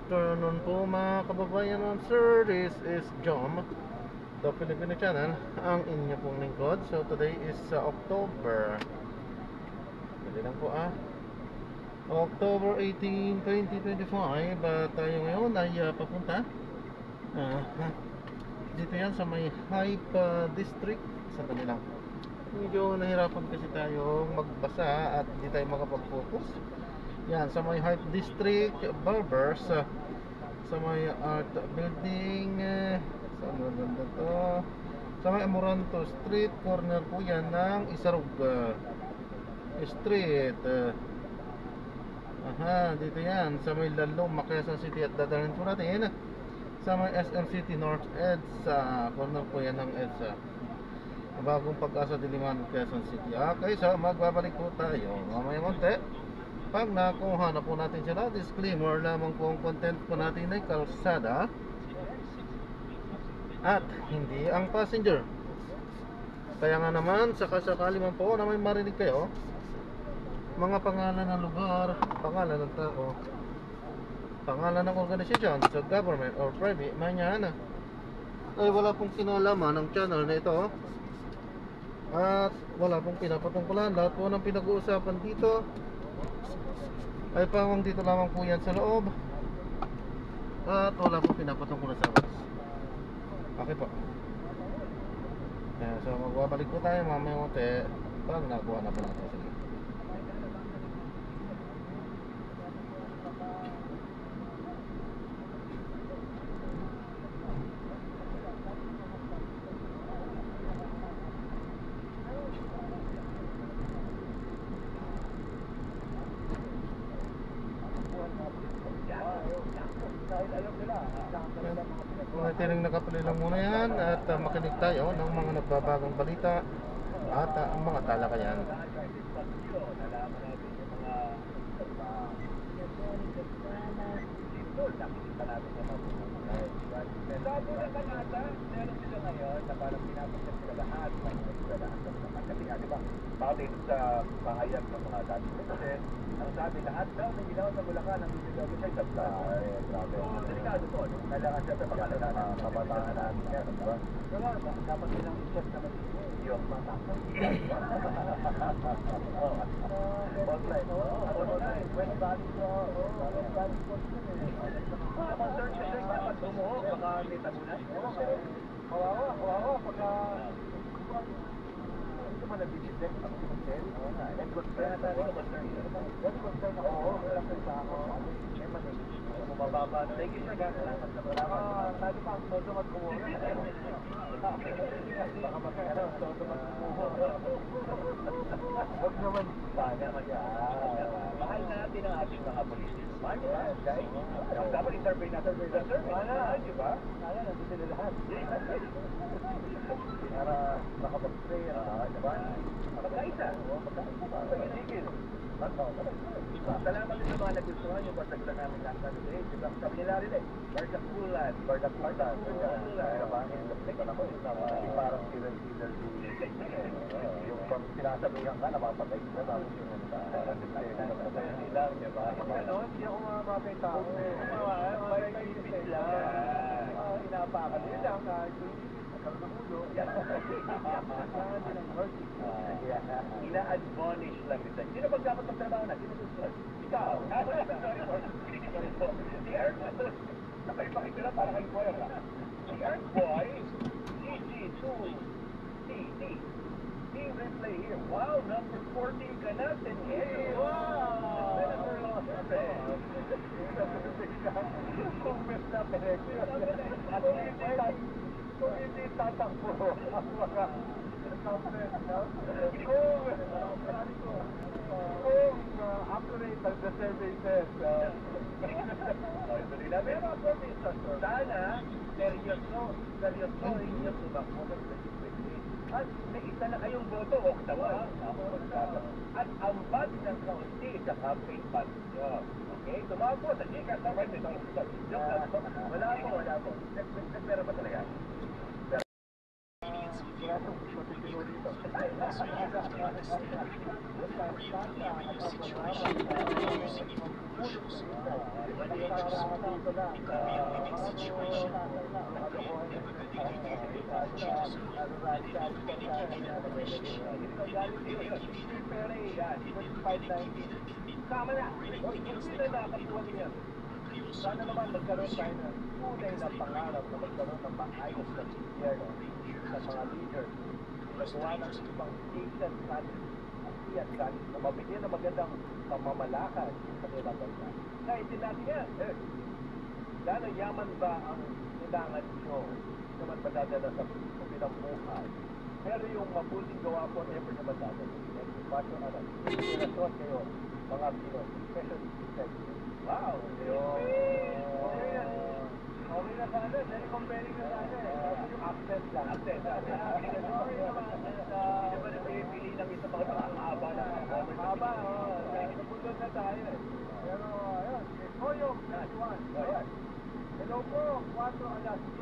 afternoon po mga kababayan, sir. This is Jom, the Filipino channel, ang inyo pong lingkod. So today is October, dali lang po October 18, 2025. Tayo ngayon ay papunta ah, dito yan sa may Hype District. Sandali lang, medyo nahirapan kasi tayo magbasa at hindi tayo makapag-focus. Yan, sa may Hype District Barbers, sa may Art Building, saan ba banda to? Sa may Amoranto Street, corner po yan ng Isarug Street. Dito yan, sa may Laloma, Quezon City. At dadalhin po natin sa may SM City North EDSA, corner po yan ng EDSA, Bagong Pag-asa, Diliman, Quezon City. Okay, so magbabalik po tayo mamaya konti. Pag nakuha na po natin sila, disclaimer lamang po ang content po natin ay kalsada at hindi ang passenger. Kaya nga naman, sakasakali man po na may marinig kayo, mga pangalan ng lugar, pangalan ng tao, pangalan ng organisasyon sa government or private, manyan ay wala pong kinalaman ng channel na ito at wala pong pinapatungkulan. Lahat po ng pinag-uusapan dito ay pawang dito lamang po yan sa loob at wala pong pinapatungkulan sa labas. Okay po. So magbabalik po tayo mamaya konti pag nakuha na po natin sila. Tiring nakapuli lang muna yan at makinig tayo ng mga nagbabagong balita at ang mga talakayan. Sabi na kanata, meron sila ngayon na parang pinapagkat sila lahat ng lahat ng naman. Kasi nga, di ba, bakit sa pahayag ng mga dating president, ang sabi lahat daw na ginawa sa Bulacan ang bibigyan ko siya sa grabe. So, delikado po, no? Kailangan siya sa pangalan na kabataan natin yan, di ba? Pero dapat nilang i-check naman yung mata. Online. West Valley po. West Valley po. Kapag search siya, dapat bumuho, baka may tagunan. Kawawa, pagka... Ito man nag-visit ako sa hotel. And concern ako. Very concern ako. Mababa. Thank you, sir. Salamat sa salamat. Sabi pa, todo mag-kumuha. Baka mag-ano, todo mag-kumuha. Huwag naman. Sana mahal natin ang ating mga polis. Mahal ba? Dapat i-survey natin. Mahal, di ba? Kaya, nandito sila lahat. Para makapag-spray, di ba? Magkaisa. Pag-isigil. Salamat din sa mga nagustuhan yung basaglan namin lang sa today. Sabi nila rin Bardakulan. Kabangin. Hindi parang silang yung pag sinasabihan ka, napapatay ka. Tapos yung nilang, di ba? Hindi ako mga tao. May isipin lang. Inaapakan nila lang. Ina-admonish lang kita. Sino ba dapat magtrabaho na? Sino susunod? Ikaw. Si Earth. Nakaipakin nila para kay Boy. Si Earth Boy. CG2. D. Team replay here. Wow, number 14 ka natin. Wow. Senator Lopez. Kung miss na pereksyon. Kung hindi tatakbo ang mga kung accurate ang the survey says sana seryoso rin yung tumakbo ng 2020 at may isa na kayong boto oktawa at ang bad ng kaunti sa campaign fund nyo. Okay, tumakbo sa Gcash na wala po nagpera ba talaga? Situation, using puno sa isa. Nakakasama dito lang. Sama na. Hindi na nakakatuwa niya. Sana naman magkaroon tayo ng tunay na pangarap na magkaroon ng maayos na gobyerno sa mga leaders. Nagawa ng ibang station strategy at iyan strategy na mabigyan ng magandang pamamalakad sa kanilang bansa. Naitin natin yan. Gano'ng yaman ba ang kailangan nyo naman madadala sa kabilang buhay? Pero yung mabuting gawa po, never na madadala. Passion na lang. Inspirasyon kayo, mga Pinoy, especially Pinoy. Wow! Okay na. Okay na sana. Very comparing na sana. Yung accent lang. Accent. Hindi ba na pinipili lang isa mga mahaba na mahaba, oo. Napundod na tayo eh. Pero, ayun. Koyong, last one. Hello po, 4 alas 10.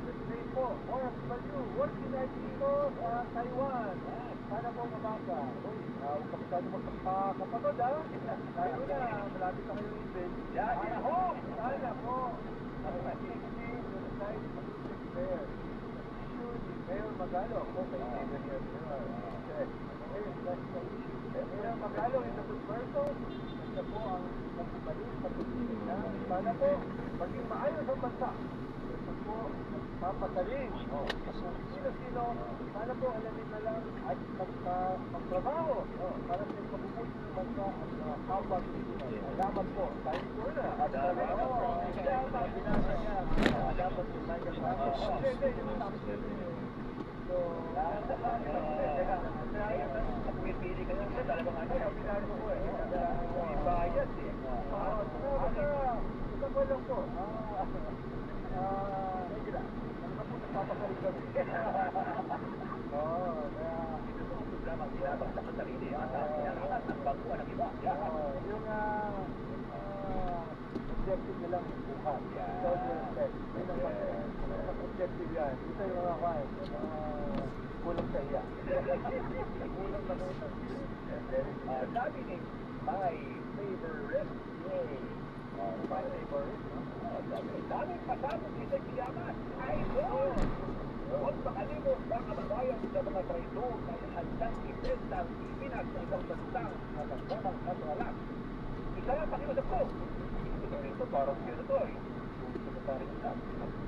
Let's say po, more value. Working IT po sa Taiwan. Sana po mabasa. Uy, huwag ka masyado magkapagod ha. Tayo na, malapit na kayo event. Sana po, sana po. Nakikinig to the side of the fair. Issue ni Mayor Magalong. Okay, Mayor Mayor Magalong is a good person. Siya po ang nagbalik sa Pilipinas. Sana po, maging maayos ang bansa. Ito po, papataling. Sino-sino, sana po alamin na lang at magtrabaho para sa pagbubuti ng bansa at kapag Pilipinas. Alamat po, tayo po na. At alamat po, binasa niya. Alamat po, hindi, yung tapos. So, pumipili ka lang sa dalawang ano, pinano ko eh. May bayad eh. Ito ko lang po. Hindi lang. Ano po nagpapakalit kami? Oo, kaya ito po ang programa ang sinabang sa sarili. Ang baguan ng iba. Yung objective nilang buhay. Self-respect. Yun ang objective yan. Ito yung mga kain. Kulang sa iya. Kulang na kulang. Sabi ni my favorite game. My favorite? Daming pasabog dito kiyaman. Ay, doon! Huwag makalimot ang kababayan sa mga traidor na handang ibenta ang Pilipinas sa isang bansang nagdamang kasualat. Isa lang pakiusap ko. Ito parang yun ito eh.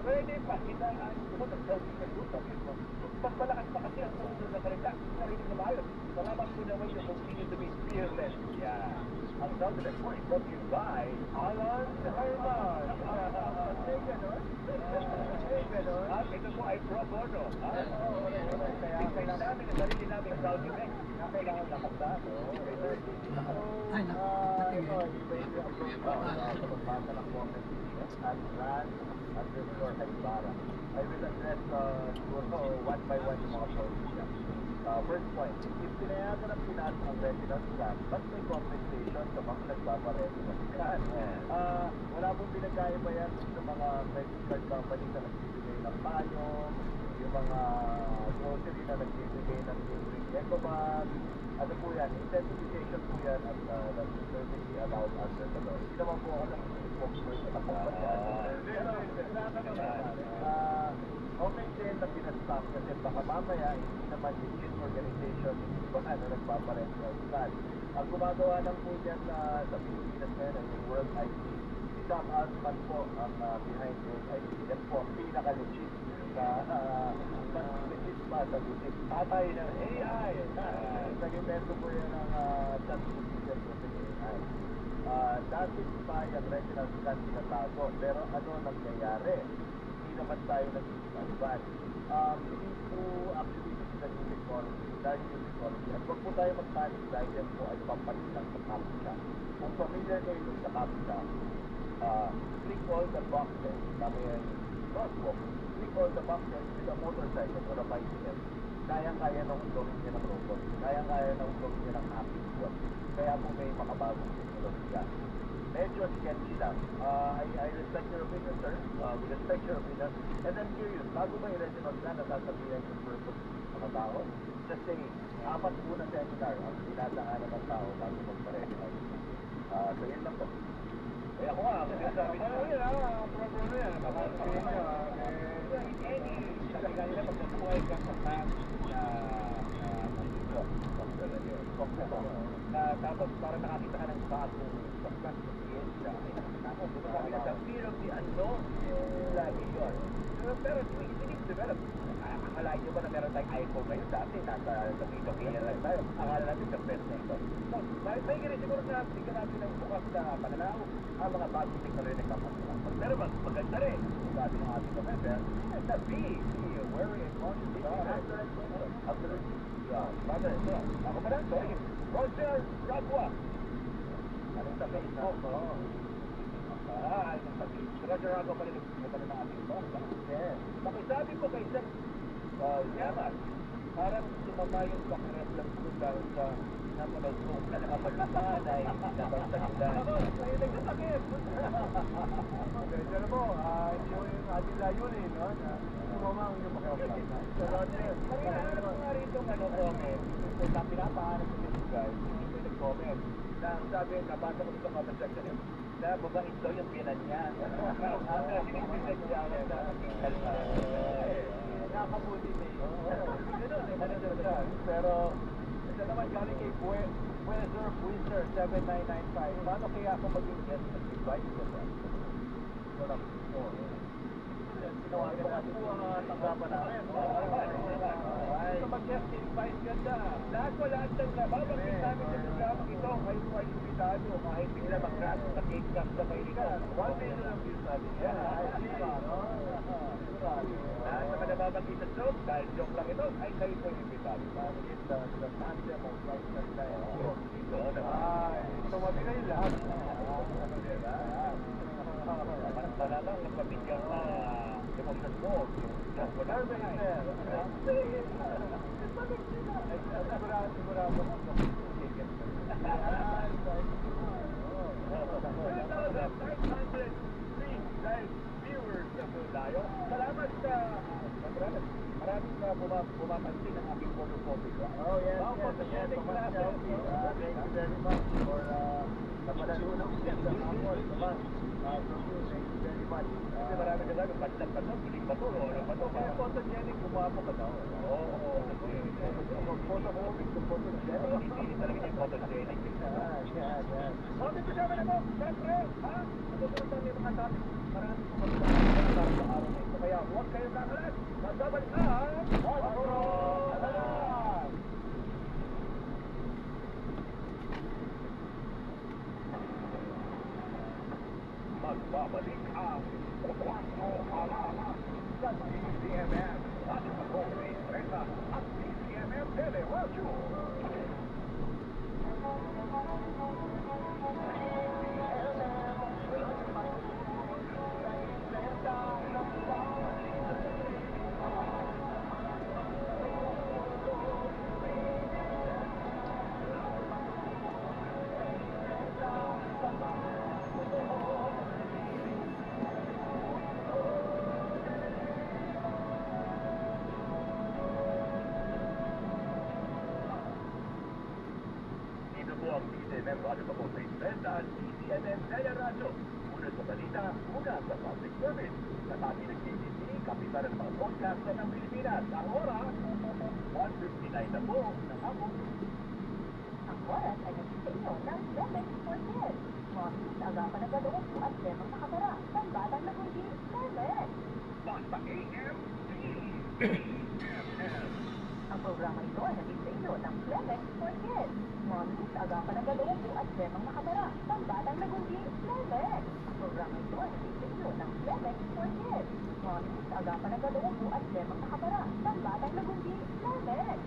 Pwede pa hinaan mo ng selfie sa lupa. Mas malakas pa kasi ang susunod na salita. Narinig na maayos. Salamat po naman yung continue to be fearless. Yeah. Ang dominant po is what you buy. Alan Herman. Say ganon? Say ganon? At ito po ay pro bono. Kaya kailangan namin ang sarili namin sound effect. Kailangan nakanda. Ay, Ito, i-wait yung pagbasa ng comment at ran__ Haibara. I will address siguro one by one yung mga points niya. First point, if pinayagan ng Pinas ang resident plan, ba't may compensation sa mga nagpaparesident plan? Wala pong pinagkaiba yan sa mga credit card company na nagbibigay ng payong, yung mga grocery na nagbibigay ng libreng ecobag. Ano po yan? Intensification po yan at that's perfectly allowed under the law. Hindi naman po ako lang spokesperson sa kumpanya. Okay din na pinastop kasi baka mamaya hindi naman legit organization hindi ba na nagpaparental plan. Ang gumagawa lang po dyan sa Pilipinas ngayon yung World IT. Si Sam Altman po ang behind World IT. Yan po pinaka-legit na legit pa sa legit. Patay ng AI. Nag-invento po yan ng ChatGPT sa AI. Dati pa yung regional plan tinatago pero ano nangyayari? Hindi naman tayo nag-advance. Hindi po actually the new technology, dahil new technology. At wag po tayo mag-panic dahil yan po ay pampalit lang sa CAPTCHA. Ang familiar kayo sa CAPTCHA, click all the boxes na may notebook. Click all the boxes with a motorcycle or a bicycle. Kaya-kaya nang gawin niya ng robot. Kaya-kaya nang gawin niya ng happy work. Kaya po may makabagong teknolohiya. Medyo sketchy lang. I respect your opinion, sir. We respect your opinion. And I'm curious, bago ba i-regional plan na sasabihin yung purpose ng mga tao? Just saying, 4 muna seminar ang dinadaanan ng tao bago magpa-regional plan. So yun lang po. Eh ako nga, kasi sabi niya, pro yan, makakasihin niya, any, sabi nga nila, pag nabuhay ka sa match na nandito, na tapos para nakakita ka ng bagong pagkat sa siyensya, ay nakakita ko, sabi na, the fear of the unknown, lagi yun. Pero we need to develop. Akalain nyo ba na meron tayong iPhone ngayon? Dati, nasa Nokia lang tayo. Akala natin the best na ito. So, may ganun siguro na bigyan natin ng bukas na pananaw ang mga bagong teknolohiya na kapatid. Pero maganda rin, sabi ng ating professor, the B, very important. Absolutely. Brother, ako pa lang, sorry. Roger Ragua. Anong sa Facebook? Anong sa Facebook? Roger Ragua pala ng ating boss. Pakisabi ko kay Sir Yaman, parang sumama yung pakiramdam ko dahil sa napanood ko na nakapalumanay labang sa nila. Ay, nagkasakit! Pero mo, hindi mo yung ating layunin, no? Sumama ang yung pakiramdam. So, Roger, marinahan mo nga rito comment. So, sa pinapahanap ko yung guys, hindi ko nag-comment. Na sabi, nabasa ko sa comment section na babait daw yung pinan niya. Sinipinag siya na nakabuti na yun. Pero ito naman galing kay Wizard 7995. Paano kaya ako maging guest at invite ko ba? Walang po. Tinawagan natin po ang tanggapan namin. Ito mag-guest invite ka dyan. Lahat ng babangkit namin sa programang ito kayo po ay imbitado kahit bigla mag-crash sa cake crash na kayo ito. 1 million ang views natin. Lahat naman na babangkit sa joke, dahil joke lang ito, ay kayo po yung imbitado. Bakit the tandem of life na tayo. Ito naman. Tumabigay lahat. Talagang nagpabigyan na emosyon mo. Wala ba yun? Sigurado mo. Viewers na po tayo. Salamat sa maraming bumapansin ng aking photo-photo. Oh, yes. Thank you very much for napalalunong siya sa Apple. Thank you very much. Kasi marami ka sabi, pansan, piling ba ito? Ano ba ito? Kaya photogenic, gumapo ka daw. Oo. Photogenic. Hindi talaga yung photogenic. Yan. Okay, kasama na mo. Siyempre, ha? Natutunan tayo mga topic. Marami ko magpapagod para sa araw na ito. Kaya huwag kayong kakalat. Magbabalik ang Astro Alam! Magbabalik ang Astro Alam sa DCMM at sa Cobre Estrella at DCMM Teleradyo. DCMM Radio sa Cobre Estrella at DCMM Teleradyo. Una sa balita, una sa public service. Katabi ng KBC, kapitan ng mga podcaster ng Pilipinas. Ang oras, 1:59 na po ng hapon. Ang oras ay nagsisinyo ng Lemex for Kids. Mommies, agapan ng galawang po at lemang nakatara. Pambatang na hindi, Lemex. Basta AM, Ang programa ito ay nagsisinyo ng Lemex for Kids. Mommies, agapan ng galawang po at lemang nakatara. Pambatang na hindi, Lemex. Ang programa ito ay nagsisinyo ng Lemex for Kids. Mommies, agapan ng galawang po at lemang nakatara. Pambatang na hindi, Lemex.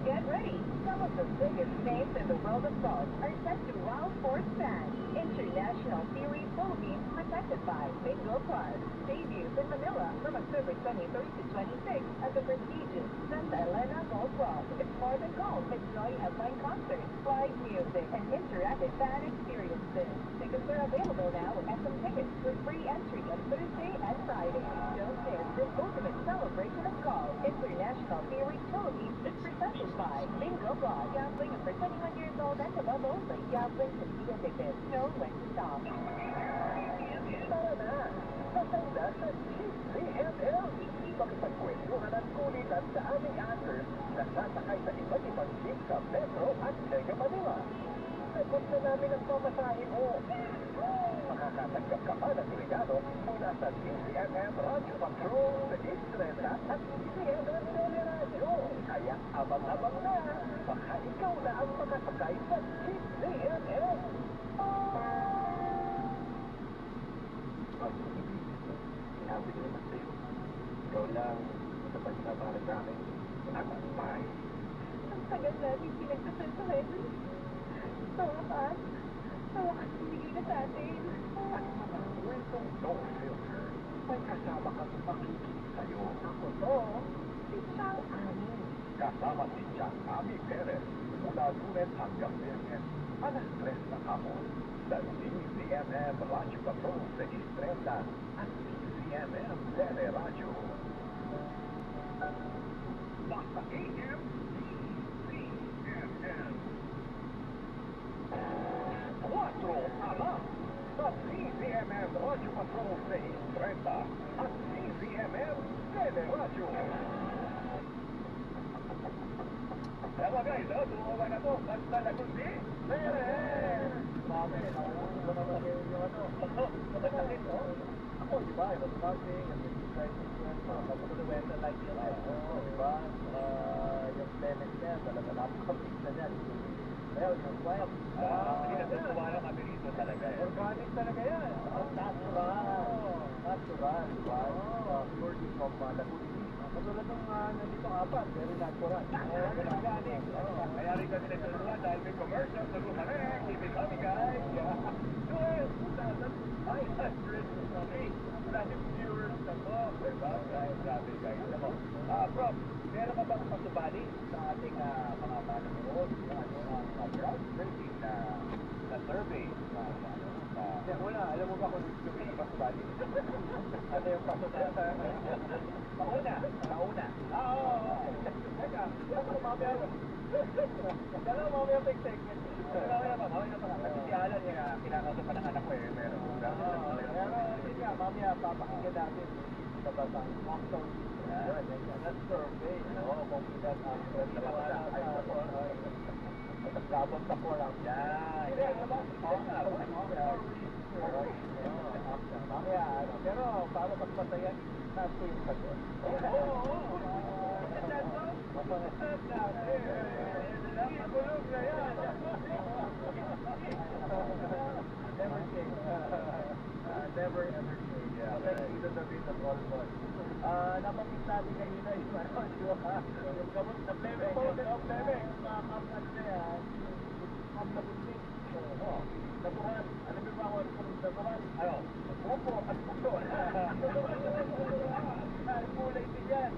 Get ready! Some of the biggest names in the world of golf are set to wow sports fans. International Series Philippines protected by Bingo Plus. Debuts in Manila from October 23 to 26 at the prestigious Santa Elena Golf Club. It's more than golf. Enjoy headline concerts, live music, and interactive fan experiences. Tickets are available now at SM Tickets with free entry on Thursday and Friday. Don't miss this ultimate celebration of golf. International Fair Utilities is presented by Bingo Broad. Gambling is for 21 years old and above only. Gambling can be addictive. Know when to stop. Tara na! Masanda sa GCMM! Makipagkwentuhan ang kulit at sa aming anchors na sasakay sa iba't ibang jeep sa Metro at Mega Manila. Sagot na namin ang pamasahe mo. Makakatanggap ka pa ng regalo mula sa GCMM Radio Patrol sa Estrella at GCMM Teleradio. Kaya abang-abang na, baka ikaw na ang makasakay sa GCMM. Sinabi ko naman sa'yo, ikaw lang sapat na para sa akin. Nakapay. Ang tagal natin pinagdasal sa Henry. Sa wakas binigay na sa atin. At mga kwentong no filter, may kasama kang makikinig sa'yo. Ako to, si Chang Ani. Kasama si Chang Ami Perez mula Lunes hanggang Biyernes, alas 3 ng hapon. Sa DCMM Radio Patrol sa Estrella at DCMM Teleradio. Basta AM DCMM. 4 alam sa DCMM Radio Patrol sa Estrella at DCMM Teleradio. Hello guys, tumawa na to. Basta lagundi. Mami, nakuha na ba yung Masakit, no? Ako, di ba? I was watching and then kapag-uwenta like your life. Oo, di ba? Yung Clement niya, talaga napakapit na niya. Well, yung swap. Hindi na tuwa lang kami rito talaga. Organic talaga yan. Natural. Natural, di ba? Purely from Laguna. Katulad ng nandito apat, very natural. Organic. Kaya rin kami nagtulungan dahil may commercial sa Rumarek. Keep it coming, guys. 2,500 viewers na po. Diba? Grabe, guys. Alam mo, Prof, meron ka bang pasubali sa ating mga manonood na crowd surfing na survey wala, alam mo ba kung yung pinapasubali? Ano yung pasubali? Mauna. Oo. Teka, mamaya pa. Dalawa mamaya pa yung segment. Mamaya pa. Kasi si Alan, kinakausap pa ng anak ko eh. Pero yun nga, mamaya papakinggan natin babasang mock-town. That's survey. Oo, kung ilan ang naniwala sa nagkabot sa forum. Yan. Mamaya, pero para mas masaya, nato yung sagot. Oo. Kulog na yan. Never change. Never ever change. Ito na rin ang all one. Nabanggit natin kanina yung yung gamot na plebe. Yung plebe. Mga kapag na yan. Kapag-usik. Natural. Alam mo ba kung natural? Ano? Opo, at puso. Kulay din yan.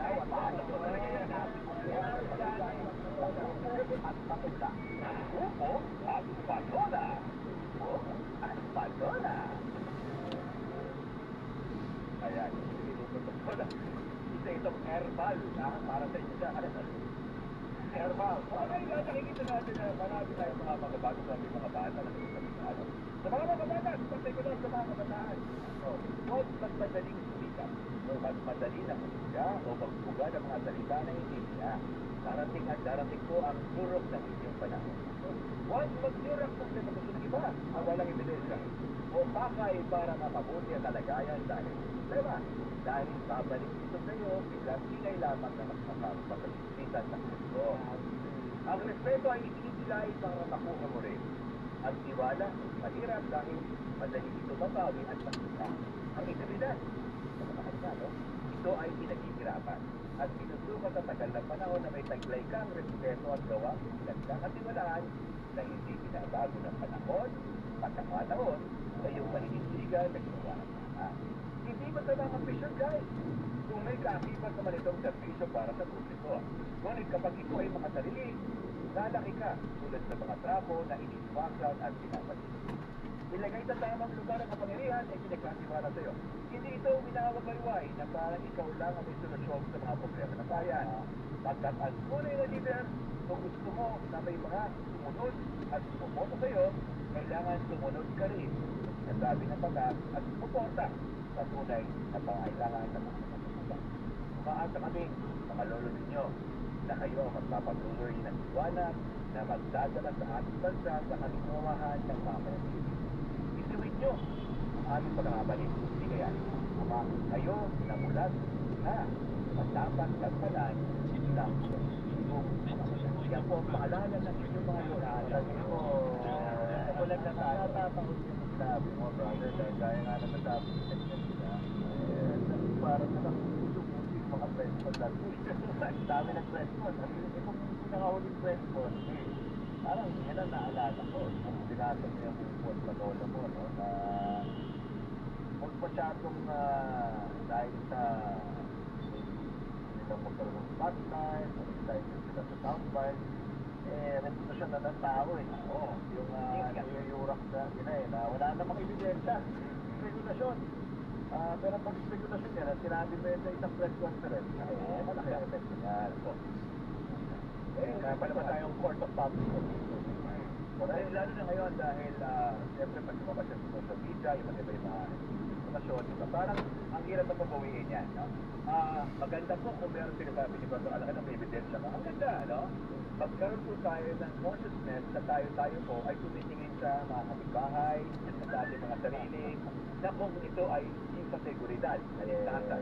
At patula. Opo, at patula. At patula. Ayan. Isa itong herbal. Para sa inyo siya. Herbal. Okay, nakikita natin na marami tayong mga magabago sa aming mga bata na nagsasabi. Sa mga bata, pagtay ko lang sa mga kabataan. Huwag magmadaling sumikat o magmadali na kumiga o magbuga ng mga salita na hindi niya. Darating at darating ko ang surok ng inyong panahon. Huwag magsurok ng sitwasyon ng iba na walang ebidensya o pakay para mapabuti ang kalagayan dahil problema. Dahil babalik ito sa iyo bilang sila'y lamang na mas makapagpagalitan ng gusto. Ang respeto ay itinilay para makuha mo rin. Ang tiwala, mahirap dahil madali ito mabawi at masira. Ang integridad, ito ay pinaghihirapan at sinusukat sa tagal ng panahon na may taglay kang respeto at gawa gandang at tiwalaan na hindi binabago ng panahon, pagkakataon, sa iyong paninindigan na ginawa ng mga. Hindi masama ang vision, guys. Kung may kaakibat naman itong servisyo para sa publiko. Ngunit kapag ito ay makasarili, lalaki ka tulad sa mga trapo na iniiwasan at pinapalit. ilagay sa tamang lugar ang kapangyarihan ay pinagkatiwala sa'yo. Hindi ito minawagayway na parang ikaw lang ang may solusyon sa mga problema ng bayan. Pagkat ang tunay na leader, kung gusto mo na may mga sumunod at sumoporta sa'yo, kailangan sumunod ka rin sa sabi ng batas at sumoporta sa tunay na pangailangan ng mga kapatid. Umaasa kami, mga lolo ninyo, na kayo ang magpapatuloy ng liwanag na magdadala sa ating bansa sa kalingawahan ng mga pananili. Ituwid nyo ang aming pagkakabalik. Hindi kaya, Ama, kayo na mulat na matapat tagpalan ng ibong mga yan po ang pangalanan ng inyong mga lorada. Mo, kamulan na tayo. Natatangos yung sinabi mo, brother, dahil kaya nga nasasabi sa inyo nila. Parang nakakulumusik mga press-con lang. Ang dami ng press-con. Itong pinakahuling press-con, parang yan ang naalala ko. Ang binasa mo yung report sa lola mo, no? Na huwag masyadong dahil sa nilang magkaroon ng spotlight, dahil sila sa soundbite, reputasyon na ng tao eh. Oo, yung niyuyurak na sila na wala namang ebidensya. Speculasyon. Pero pag speculasyon yan, at sinabi mo yun sa isang press conference, malaki ang epekto niya. Kaya pa naman tayong court of public opinion. Lalo na ngayon dahil siyempre pag lumabas sa social media, iba't iba yung mga informasyon, parang ang hirap na pabawiin yan. No? Maganda po kung meron sinasabi ni Bato Alakan ng may ebidensya ka. Ang ganda, no? Magkaroon po tayo ng consciousness na tayo po ay tumitingin sa mga kapitbahay, sa ating mga sarili, na kung ito ay yung sa seguridad.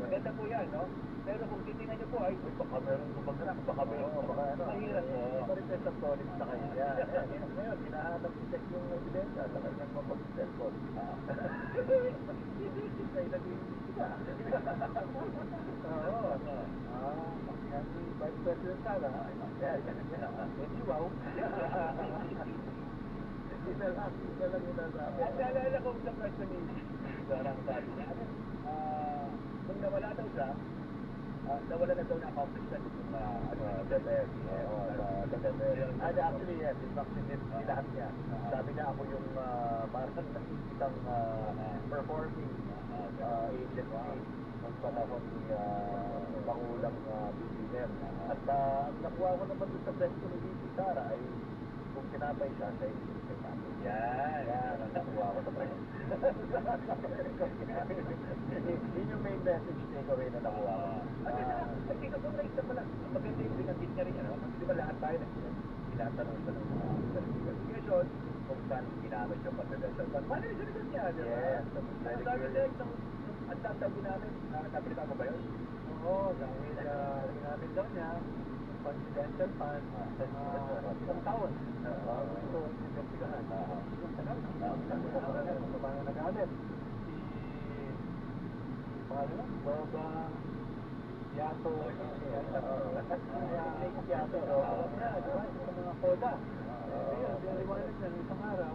Maganda po yan, no? Pero kung titingnan nyo po ay, baka meron kumagrak, baka meron mahirap po. Parites ang solid sa kanya. Ngayon, hinahanap check yung ebidensya sa kanyang mapag-cellphone. Sa ilagay siya. Oo. Yan si Vice President Sara. Medyo wow. Hindi na lang yung nasabi. At naalala ko sa question ni Sarang sabi niya, kung nawala daw siya, nawala na daw na accomplishment yung DepEd. Actually, yes, in fact, nilahat niya. Sabi niya ako yung parang nakikitang performing agency ng panahon ni Pangulang Bibiner. At nakuha ko naman doon sa press ko ni VP Sara ay kung tinapay siya sa agency natin. Yan, nakuha ko sa press. Yun yung main message takeaway na nakuha ko. At dito po, naisip pala, maganda yung binanggit niya rin, kasi di ba lahat tayo tinatanong sa mga investigation kung saan ginamit yung presidential fund. Paano yung sinigot niya? Yes. Sabi niya, ang sasabi namin, nabalita mo ba yun? Oo, dahil ginamit daw niya confidential fund sa isang taon. Ito, investigahan. Paano nagamit? Pangalan? Baba Yato. Yato. Sa mga koda. Ayun, pinaliwanag na isang araw,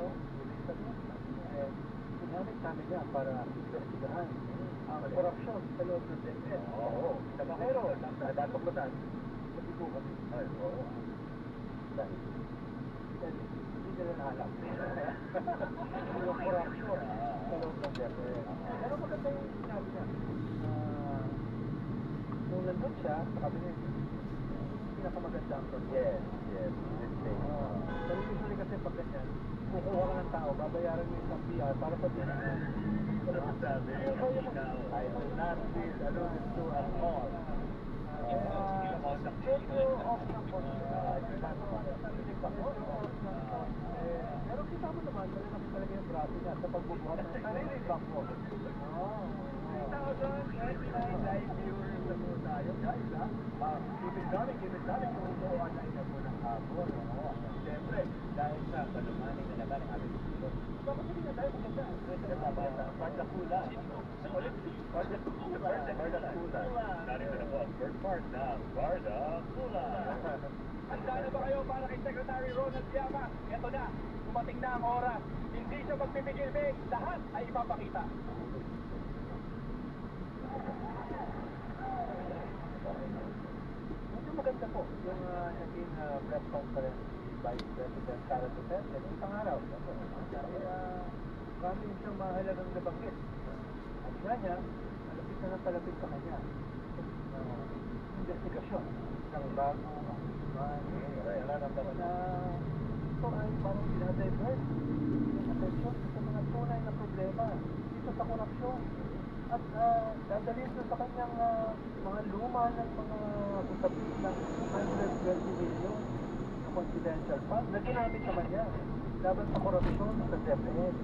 ginamit namin yan para investigahan ang korupsyon sa loob ng DepEd. Oo. Pero, natatuklasan, hindi po kami. Oo. Dahil, hindi nila nahalap. Yung korupsyon sa loob ng DepEd. Pero maganda yung sinabi niya. Nung nandun siya, sa kabinet, pinakamaganda ang project. Yes. Pero usually kasi pag ganyan, kukuha ka ng tao, babayaran mo yung PR para sabihin mo. Sabi, I will not be alluded to at all. Pero kita mo naman, malalaki talaga yung braso niya sa pagbubuhat ng sariling bangko. 3,029 live viewers na po tayo, guys, ha? Keep it coming, tumutuan na ina po ng hapon. Siyempre, dahil sa kalumaning na naman ang ating dito. Bakit na tayo maganda? Barda Kula. Barda Kula. Narito na po ang third part ng Barda Kula. Handa na ba kayo para kay Secretary Ronald Llama? Ito na, dumating na ang oras. Hindi siya magpipigil-big. Lahat ay ipapakita. Medyo maganda po yung naging press conference ni Vice President Sara Duterte ng isang araw. marami siyang mahalagang nabanggit. At nga niya, malapit na ng palapit sa kanya. Investigasyon ng bagong nararamdaman na ito ay parang dinadivert yung atensyon sa mga tunay na problema dito sa korupsyon. At dadalhin sa kanyang mga luma ng mga sasabihin ng 120 million na confidential fund na ginamit naman niya laban sa korupsyon sa DepEd.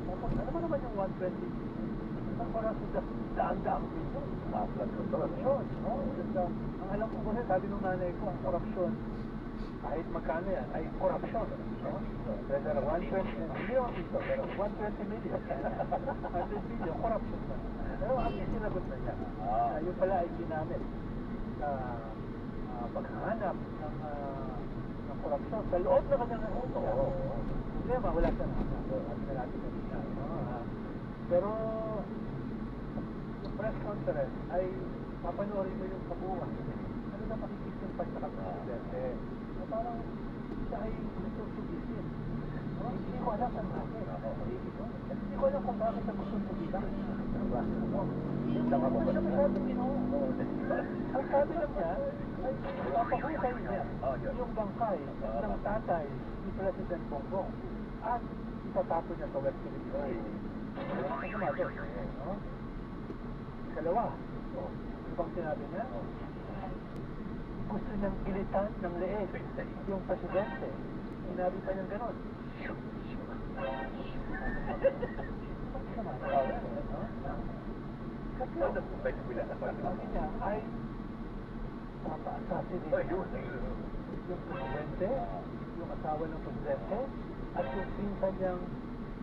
Tapos ano ba naman yung 120 million? Ang korupsyon sa daan-daang million. Korupsyon. Ang alam ko kasi, sabi nung nanay ko, ang korupsyon, kahit magkano yan, ay korupsyon. Pero 120 million piso, pero 120 million. 100 million, korupsyon na. Pero ang sinagot na niya, yun pala ay ginamit sa paghahanap ng korupsyon sa loob na kanyang ahensya. Problema, wala siya na. Sabi na natin kanina. Pero yung press conference ay papanoorin mo yung kabuuan. Ano na makikisimpan sa Presidente? Parang siya ay gusto subisin. Hindi ko alam ang bakit. Hindi ko alam kung bakit siya gusto subisin. Hindi ko siya masyadong ginoo. Ang sabi lang niya, ay papahukay niya yung bangkay ng tatay ni President Bongbong at itatapon niya sa West Philippines. Ang sumagot. Ikalawa, ano bang sinabi niya? Gusto niyang ilitan ng leeg yung presidente. Sinabi pa niyang ganon. Kasi sabi niya ay papa-assassinate yung presidente, yung asawa ng presidente, at yung pinsan niyang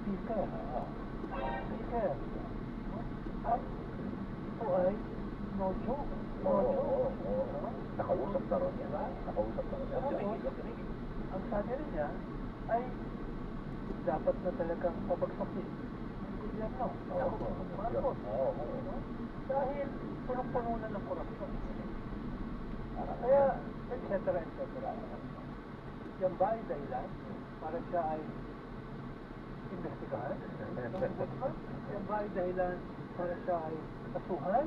speaker. Speaker. At ito ay no joke. Nakausap na ron yan. Nakausap na ron yan. Ang sabi rin niya ay dapat na talagang pabagsakin ang gobyerno. Dahil punong-puno na ng korupsyon. Kaya, etc. Yan ba ay dahilan para siya ay investigahan? Yan ba ay dahilan para siya ay kasuhan?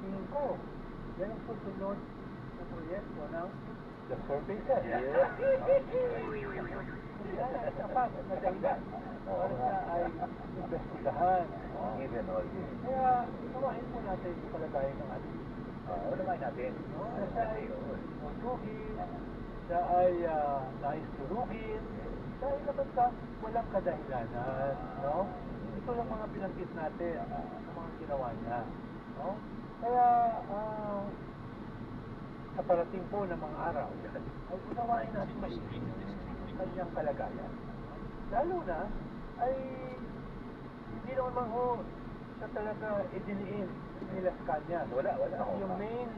Tingin ko, yan ang susunod na proyekto ng The Survey Said. Yan ay sapat na dahilan para siya ay investigahan. Kaya, unawain po natin yung palagayan ng ating. Unawain natin. Na siya ay tulugin, siya ay nais tulugin, dahil naman sa walang kadahilanan. No? Ito lang mga binanggit natin sa mga ginawa niya. No? Kaya, sa parating po ng mga araw, ay unawain natin maigi ang kanyang kalagayan. Lalo na, ay hindi naman ho siya talaga idiniin nila sa kanya. Wala. Yung main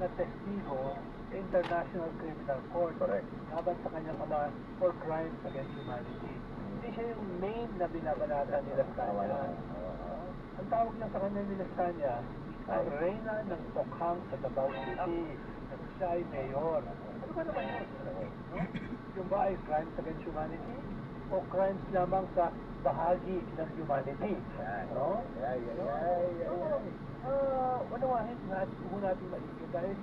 na testigo sa International Criminal Court laban sa kanyang ama for crimes against humanity. Hindi siya yung main na binabanatan nila sa kanya. Ang tawag lang sa kanya nila sa kanya ay Reyna ng Tokhang sa Davao City. At siya ay mayor. Ano ba naman yun? Yung ba ay crimes against humanity? O crimes lamang sa bahagi ng humanity? No? Unawahin natin maigi dahil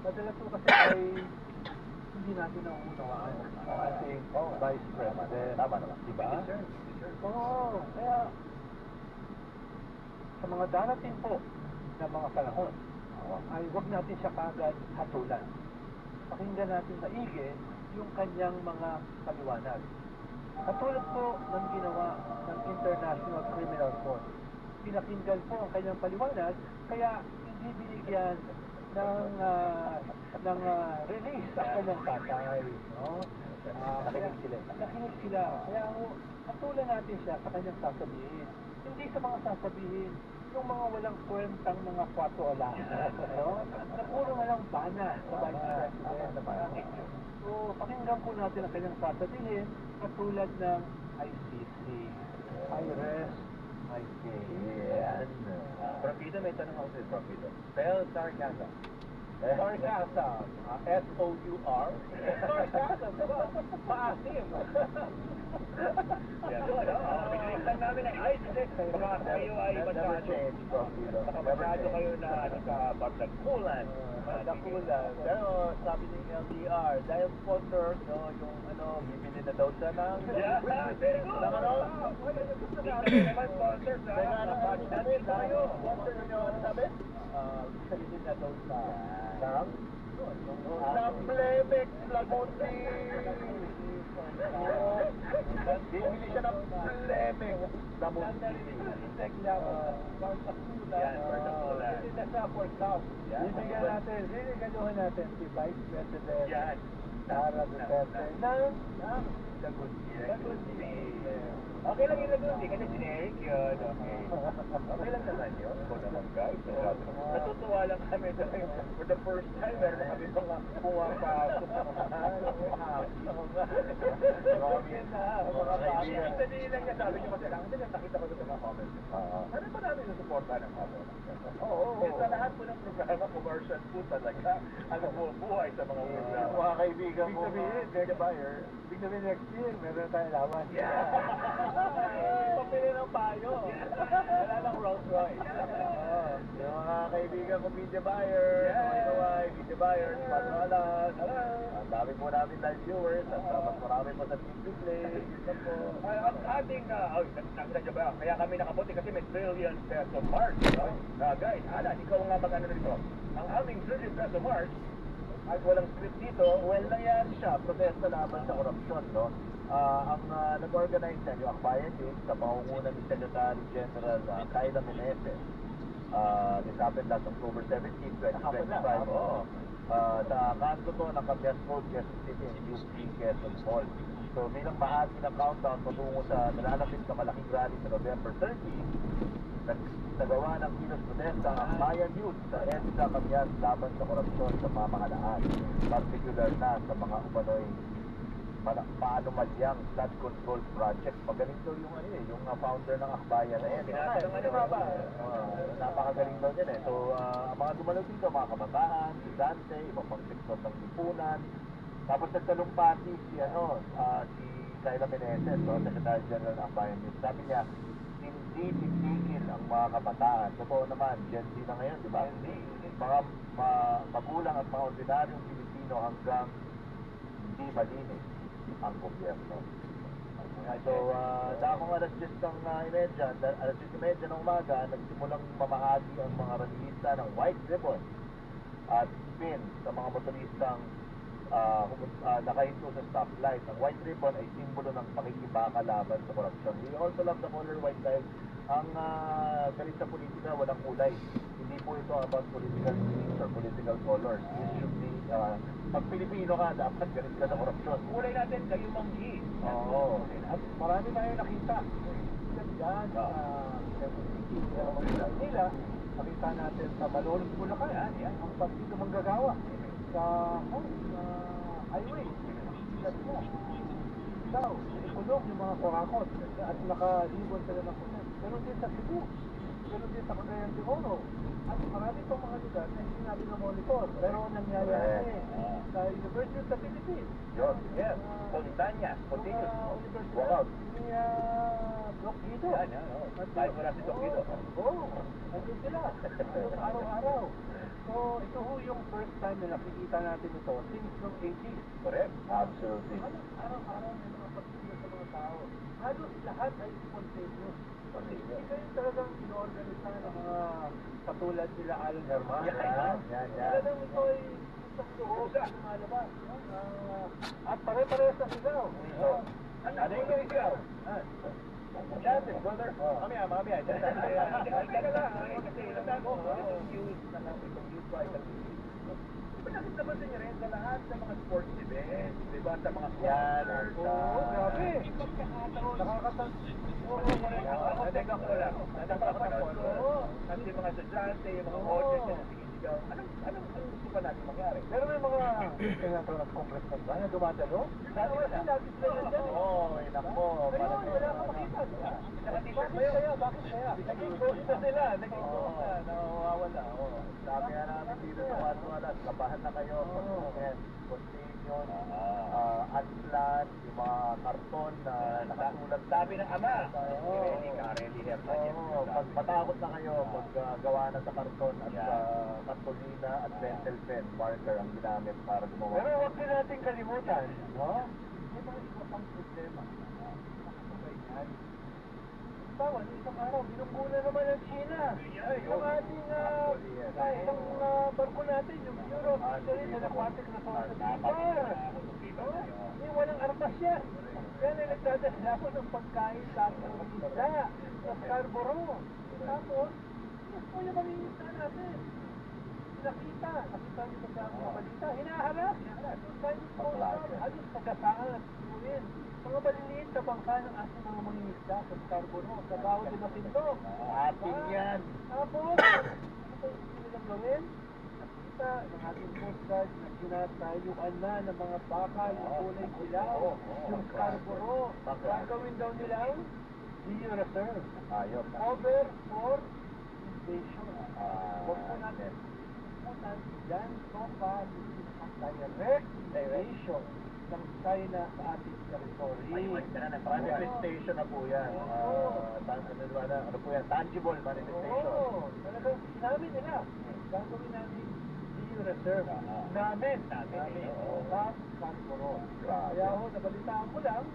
madalas po kasi ay hindi natin nauunawaan ang ating Vice President. Tama naman. Diba? Oo. Kaya sa mga darating po na mga panahon ay huwag natin siya kagad hatulan. Pakinggan natin maigi yung kanyang mga paliwanag. Katulad po ng ginawa ng International Criminal Court. Pinakinggan po ang kanyang paliwanag, kaya hindi binigyan ng release ang kanyang tatay. No? Nakinig sila. Kaya hatulan natin siya sa kanyang sasabihin. Hindi sa mga sasabihin, yung mga walang kwentang mga kwato-ala. No? Na puro nga lang bana sa Vice President. So, pakinggan po natin ang kanyang sasabihin katulad ng ICC. I rest my case. Yan. Propido, may tanong ako sa'yo, Propido. Spell sarcasm. Sarcasm. S-O-U-R. Sarcasm, diba? Maasim. Yeah. Yun, pinilig lang namin ang ay, baka kayo ay Never masyado. change, Tokyo. Baka Never masyado change. kayo na sa Bagdakulan. Dakulan. Pero sabi ni LDR, dahil sponsor, no, yung bibili na daw siya ng... Yeah, very good. Ng ano? Gusto namin naman sponsors, ha? Teka, Nandito kayo. Sponsor nyo, ano sabi? Bibili na daw siya ng... Ng Blemex Lamundi. Bibili siya ng Blemex Lamundi. Yan, Bagdakulan. Hindi na siya for cup. Bibigyan natin, natin si Vice President Yan. Sara Duterte ng Lagundi. Okay lang yung Lagundi kasi generic yun. Okay. Okay lang naman yun. Ikaw naman guys. Natutuwa lang kami dahil for the first time meron na kami mga pumapasok na Hindi lang niya sabi niyo kasi lang. Hindi lang nakita ko doon sa mga comments. Ano pa namin yung suporta ng mga sa lahat po ng programa, commercial po talaga. Ang buhay sa mga programa. Mga kaibigan ko, Ibig Big sabihin next year, meron tayong laban. Yeah. Pabili ng payo. Wala lang Rolls Royce. Yung mga kaibigan ko, media buyer, media buyer, Patro Alas. Ang dami po namin live viewers at mas marami pa sa Team Display. Ang ating, nagsadya ba? Kaya kami nakabuti kasi may trillion peso march. Guys, Alan, ikaw nga mag-ano nito. Ang aming trillion peso march, At walang script dito, well, nangyari siya, protesta laban sa korupsyon, no? Ang nag-organize niya, yung Akbayan Youth, sa pangunguna ni Secretary General Kyla Meneses. This happened last October 17, 2025. Sa kanto to ng Capias Road, Quezon City, and UP Quezon Mall. So, bilang bahagi ng countdown patungo sa nalalapit na malaking rally sa November 30, nagawa ng kilos protesta ang Bayan Youth sa EDSA Capias laban sa korupsyon sa pamahalaan, particular na sa mga umano'y paanumalyang flood control project. Magaling daw yung yung founder ng Akbayan na yan. Napakagaling daw yan eh. So, ang mga dumalo dito, mga kabataan, si Dante, ibang pang sektor ng lipunan. Tapos nagtalumpati si Kyla Meneses, Secretary General ng Akbayan Youth. Sabi niya, hindi titigil ang mga kabataan. Totoo naman, Gen Z na ngayon, di ba? Mga magulang at mga ordinaryong Pilipino hanggang hindi malinis ang gobyerno. So, damang alas 10 ng alas 10:30 ng umaga, nagsimulang mamahagi ang mga rallyista ng white ribbon at pin sa mga motoristang nakahinto sa stoplight. Ang white ribbon ay simbolo ng pakikibaka laban sa korupsyon. We also love the color white dahil ang galit sa politika walang kulay. Hindi po ito about political beliefs or political colors. This should be, pag Pilipino ka, dapat galit ka sa korupsyon. kulay natin, kayo manggi. Oo. At marami tayo nakita. Yan, nila, nakita natin sa Malolos, Bulacan. Ang partido manggagawa sa highway. Ikaw, ikulong yung mga kurakot at nakalibon sila ng kusin. Pero din sa Cebu, pero din sa Cagayan de Oro. At marami pang mga lugar na hindi natin na-monitor. Pero nangyayari sa University of the Philippines. Yun, yes. Montañas, continuous. Walkout. Ni Doc Guido. Tayo mo na si Doc Guido. Oo, nandun sila. Araw-araw. So, ito ho yung first time na nakikita natin ito since noong 80s. Correct. Absolutely. Araw-araw may mga pagkita sa mga tao. Halos lahat ay spontaneous. Ito yung talagang ino-organisa ng mga katulad nila Alan Herman. Yan. Talagang ito ay isang loob na lumalabas. At pare-parehas na sigaw. Ano yung ikaw? Chances, brother. Mamaya. Teka lang. Kasi ilan mo, itong news na itong news by the Bakit napansin niyo rin sa lahat ng mga sports events, di ba? Sa mga concerts. Oo, grabe. Nakakatawa. Oo, nateka ko lang. Natapapanood ko. At yung mga estudyante, yung mga audience na talagang, anong gusto pa natin mangyari? Pero may mga senator at congressman ba na dumadalo? Sabi ko na. Lagi sila nandyan. Oo, nako. Ayun, wala kang makita. Naka-t-shirt ba yun? Bakit kaya? Naging ghost na sila. Naging ghost na. Nawawala. Sabi nga namin dito sa Watualas, labahan na kayo. Pag-comment, continuous, unplanned, yung mga karton na nakasulat. Sabi ng ama, Kareli Hernandez. Matakot na kayo pag gawa na sa karton at kartolina at dental pen marker ang ginamit para gumawa. Pero huwag din natin kalimutan, no? May mga iba pang problema. Nakasabay yan. Bawa, isang araw, binunggulan naman ng China. Ay, yung ating, isang barko natin, yung Euro Fisheries and Aquatic Resources. Walang armas yan. Kaya na nagdadasla ng pagkain sa ating isda sa Scarborough. Tapos, yes po yung mangingisda natin. Nakita niyo sa mga balita, hinaharap. Chinese coastal, halos kagasaan at sinuin. Mga maliliit na bangka ng ating mga mangingisda sa Scarborough, sa Bao de Masinloc. Atin yan. Tapos, ano pa yung nilang gawin? Nakita ng ating Coast Guard na sinatayuan na ng mga baka yung kulay dilaw, yung Scarborough. Gagawin daw nilang Geo Reserve. Cover for invasion. Huwag po natin. Yan so far, direct invasion ng China sa ating territory. Manifestation na po yan. Ano po yan? Tangible manifestation. Oo. Talagang sinabi nila. Gagawin namin Geo Reserve. Namin. Sa Scarborough. Kaya ho, nabalitaan ko lang,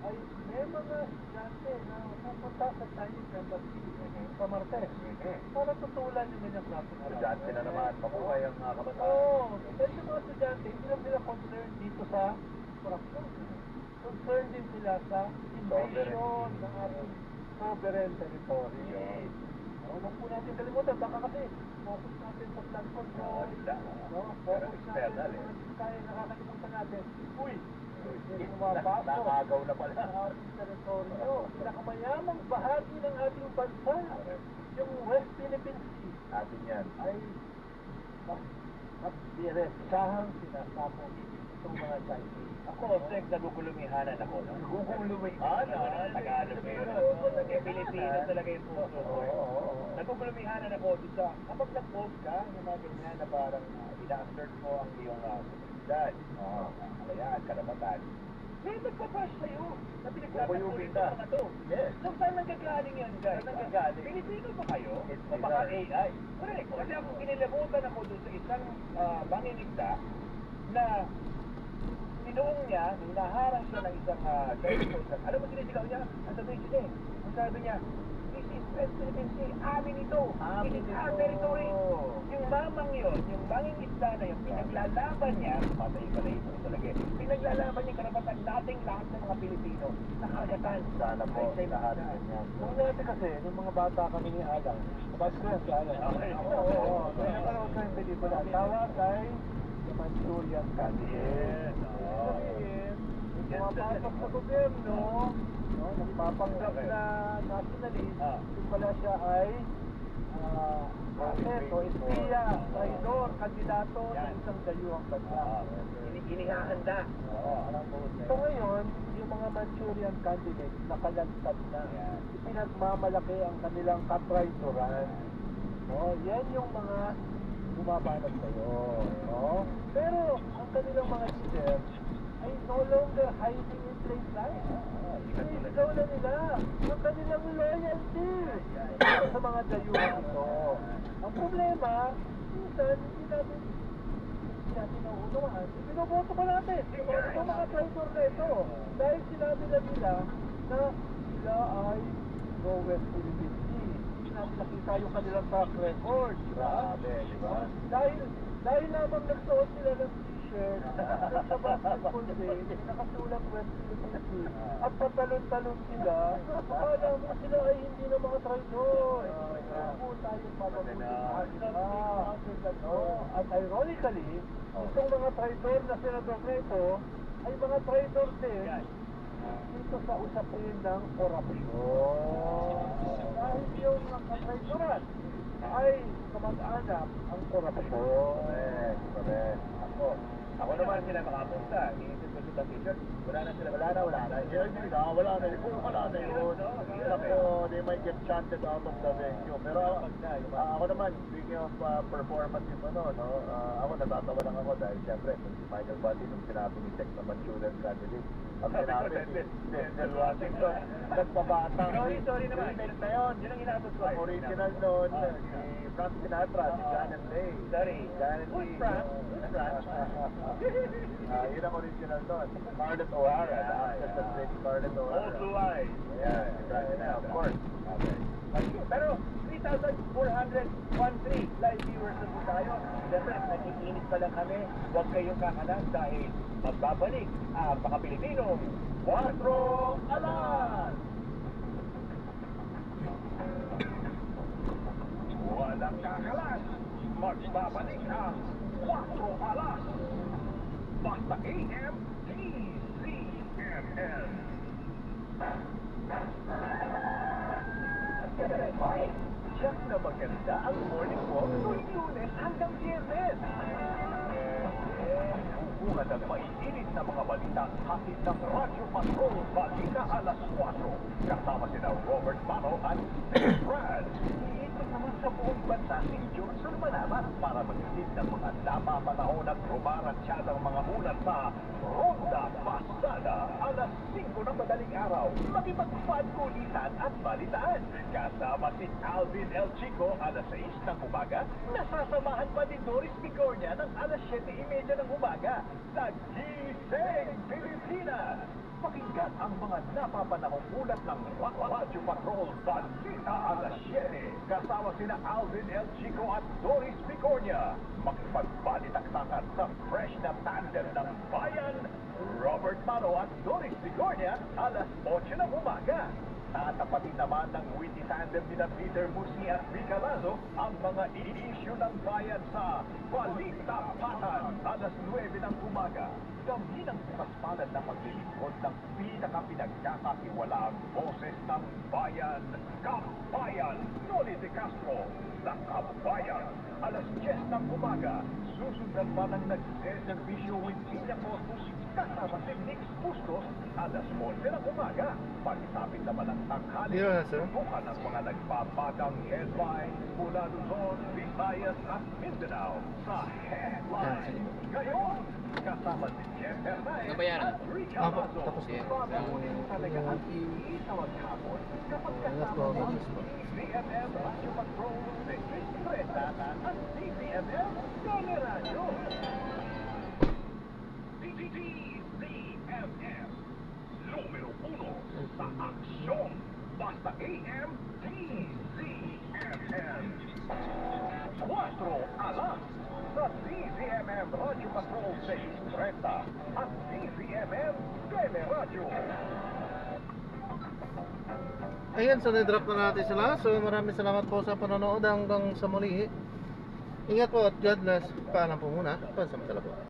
ay may mga estudyante na pupunta sa Chinese Embassy sa Martes para tutulan yung mga klaseng araw. Estudyante na naman, mabuhay ang kabataan. Oo, pero yung mga estudyante, hindi lang sila concerned dito sa corruption. Concerned din sila sa invasion ng ating sovereign territory. Huwag po natin kalimutan, baka kasi focus natin sa flood control, focus natin sa mga kaya nakakalimutan natin. Uy! Nakagaw na pala sa ating teritoryo. Pinakamayamang bahagi ng ating bansa, yung West Philippine Sea. Atin yan. Ay mas diretsahang sinasakop itong mga Chinese. Ako, Sek, nagugulumihanan ako. Nagugulumihanan? Tagalog yun. Pilipino talaga yung puso ko. Nagugulumihanan ako doon sa, kapag nag-post ka, yung mga ganyan na parang ina-assert mo ang iyong seguridad, kalayaan, karapatan. May nagpapash sa'yo na pinagtatanggulin ng mga to. Yes. So, saan nanggagaling yan, guys? Saan nanggagaling? Pilipino ba kayo? O baka AI? Correct. Kasi ako, kinilabutan ako doon sa isang manginigda na sinuong niya, hinaharang siya ng isang Chinese. Alam mo, sinisigaw niya? Ang sabi niya, this is West Philippine Sea. Amin ito. It is our territory. Yung mamang yun, yung manging isda na yun, pinaglalaban niya, matay pala ito talaga, pinaglalaban niya karapatan nating lahat ng mga Pilipino. Nakagatan. Sana po, lahat. Nung dati kasi, nung mga bata kami ni Alan, nabas ko yan si Alan. Oo. Kaya napanood ko yung pelikula. Tawag ay The Manchurian Candidate. Pumapasok sa gobyerno, nagpapanggap na nationalist, yung pala siya ay espiya, traidor, kandidato ng isang dayuhang bansa. Inihahanda. So ngayon, yung mga Manchurian candidates nakalantad na. Ipinagmamalaki ang kanilang katraidoran. Yan yung mga bumabanat sa'yo. Pero ang kanilang mga leader ay no longer hiding in plain sight. Ikaw na nila ang kanilang loyalty sa mga dayuhan ito. Ang problema, minsan hindi natin nauunawaan. Binoboto pa natin. Itong mga traitor na ito. Dahil sinabi na nila na sila ay no West Philippine Sea. Hindi natin nakita yung kanilang track record. Grabe, di ba? Dahil lamang nagsuot sila ng t-shirt sa basketball day, nakasulat West Philippine Sea, at patalon-talon sila, akala mo sila ay hindi na mga traidor. Po tayo At ironically, itong mga traidor na senador na ito, ay mga traidor din dito sa usapin ng korupsyon. Dahil yung mga traidoran, ay kamag-anak ang korupsyon. Correct. Ako naman sila makapunta. Iisip ko sa t-shirt. Wala na. Wala na. Kung wala na yun. Ako, they might get chanted out of the venue. Pero ako naman, speaking of performance yung no? Ako natatawa lang ako dahil siyempre, si Michael Buddy nung sinabi ni Tech na Manchurian candidate. Ang sinabi ni Denzel Washington, nagpabata. Sorry naman. Remake na yun. Yun ang inatos ko. Ang original doon, si Frank Sinatra, si Janet Leigh. Sorry. Janet Who's Leigh. Frank? Yun ang original doon. Scarlett O'Hara, the actress that played Scarlett O'Hara. All Blue Eyes. Yeah, of course. Okay. Pero 3,413 live viewers na po tayo. Siyempre, nakikinig pa lang kami. Huwag kayong kakalang dahil magbabalik ang mga Pilipinong 4 Alas! Walang kakalas. Magbabalik ang 4 Alas. Basta AM DZMN. Just na maganda ang morning walk tuwing Lunes hanggang Biyernes. Bubuhat ang maiinit na mga balita hatid ng Radyo Patrol Balita alas 4. Kasama sina Robert Mano at Steve Brad. Iikot naman sa buong bansa si Johnson Manabat para magsilid ng mga napapanahon at rumaratsyadang mga ulat sa Ronda Pasada alas 5 ng madaling araw. Makipagpagkulitan at balitaan. Kasama si Alvin El Chico alas 6 ng umaga. Nasasamahan pa ni Doris Bigornia ng alas 7:30 ng umaga sa Gising Pilipinas. Pakinggan ang mga napapanahong ulat ng Radyo Patrol Balita alas 7. Kasama sina Alvin El Chico at Doris Bigornia. Makipagbalitaktakan sa fresh na tandem ng bayan, Robert Mano at Doris Bigornia alas 8 ng umaga. Tatapatin naman ng witty tandem nila Peter Musi at Rica Lazo ang mga i-issue ng bayan sa Balita Patan alas 9 ng umaga. Kami ng paspalad na paglilingkod ng pinaka-pinagkakakiwalaang boses ng bayan, Kabayan, Noli de Castro, sa Kabayan. Alas 10 ng umaga, susundan pa ng nagseservisyo with Tina Cosmos kasama si Nix Bustos, alas 11 ng umaga. Pag-isapit naman ang tanghali, tutukan ang mga nagbabagang headlines mula Luzon, Visayas at Mindanao sa Headline. Ngayon, kasama si Jeff Hernandez at Rica Lazo. Papamunin talaga ang iitawag hapon kapag kasama ang DZMM Radyo Patrol, Stressata at DZMM Teleradyo. DZMM, numero 1 sa aksyon. Basta AM DZMM. 4 Alas sa DZMM Radyo Patrol 630 at DZMM Teleradyo. Ayan, so na-drop na natin sila. So maraming salamat po sa panonood hanggang sa muli. Ingat po at God bless. Paalam po muna. Pansamantala po.